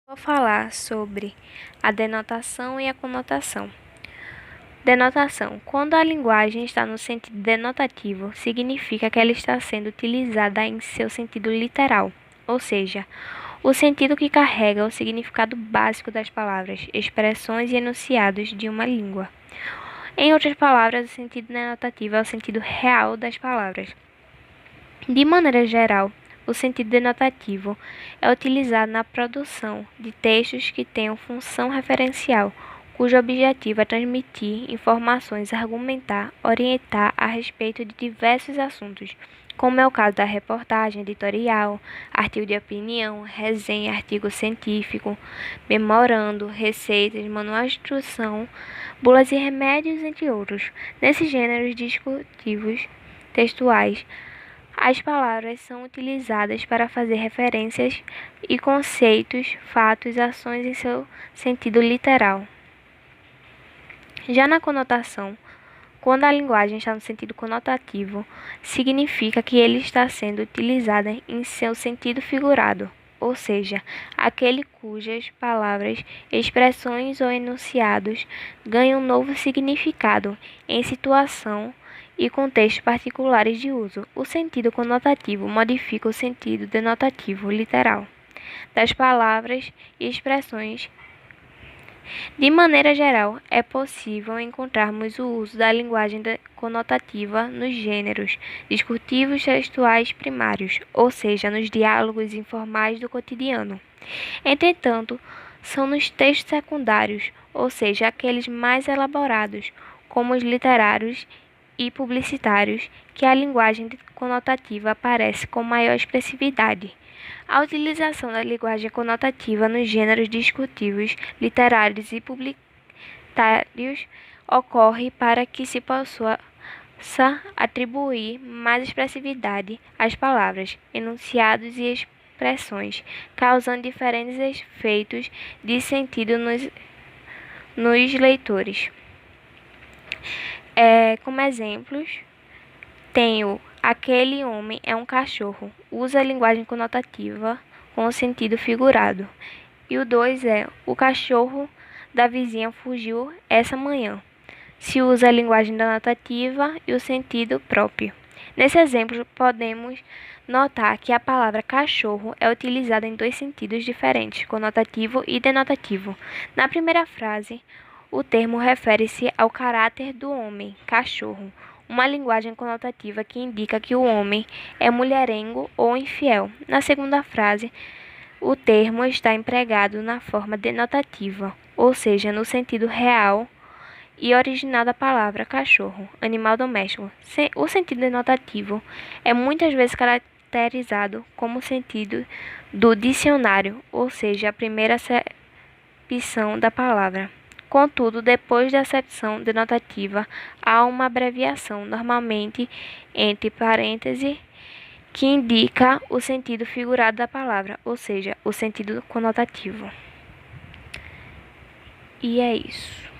Vou falar sobre a denotação e a conotação. Denotação. Quando a linguagem está no sentido denotativo, significa que ela está sendo utilizada em seu sentido literal, ou seja, o sentido que carrega o significado básico das palavras, expressões e enunciados de uma língua. Em outras palavras, o sentido denotativo é o sentido real das palavras. De maneira geral, o sentido denotativo é utilizado na produção de textos que tenham função referencial, cujo objetivo é transmitir informações, argumentar, orientar a respeito de diversos assuntos, como é o caso da reportagem editorial, artigo de opinião, resenha, artigo científico, memorando, receitas, manuais de instrução, bulas e remédios, entre outros. Nesses gêneros discursivos textuais, as palavras são utilizadas para fazer referências e conceitos, fatos, ações em seu sentido literal. Já na conotação, quando a linguagem está no sentido conotativo, significa que ele está sendo utilizado em seu sentido figurado, ou seja, aquele cujas palavras, expressões ou enunciados ganham novo significado em situação e contextos particulares de uso. O sentido conotativo modifica o sentido denotativo literal das palavras e expressões. De maneira geral, é possível encontrarmos o uso da linguagem conotativa nos gêneros discursivos textuais primários, ou seja, nos diálogos informais do cotidiano. Entretanto, são nos textos secundários, ou seja, aqueles mais elaborados, como os literários e publicitários, que a linguagem conotativa aparece com maior expressividade. A utilização da linguagem conotativa nos gêneros discursivos, literários e publicitários ocorre para que se possa atribuir mais expressividade às palavras, enunciados e expressões, causando diferentes efeitos de sentido nos leitores. Como exemplos, tenho aquele homem é um cachorro, usa a linguagem conotativa com o sentido figurado. E o 2 é o cachorro da vizinha fugiu essa manhã. Se usa a linguagem denotativa e o sentido próprio. Nesse exemplo, podemos notar que a palavra cachorro é utilizada em dois sentidos diferentes, conotativo e denotativo. Na primeira frase, o termo refere-se ao caráter do homem, cachorro, uma linguagem conotativa que indica que o homem é mulherengo ou infiel. Na segunda frase, o termo está empregado na forma denotativa, ou seja, no sentido real e original da palavra cachorro, animal doméstico. O sentido denotativo é muitas vezes caracterizado como sentido do dicionário, ou seja, a primeira acepção da palavra. Contudo, depois da acepção denotativa, há uma abreviação, normalmente entre parênteses, que indica o sentido figurado da palavra, ou seja, o sentido conotativo. E é isso.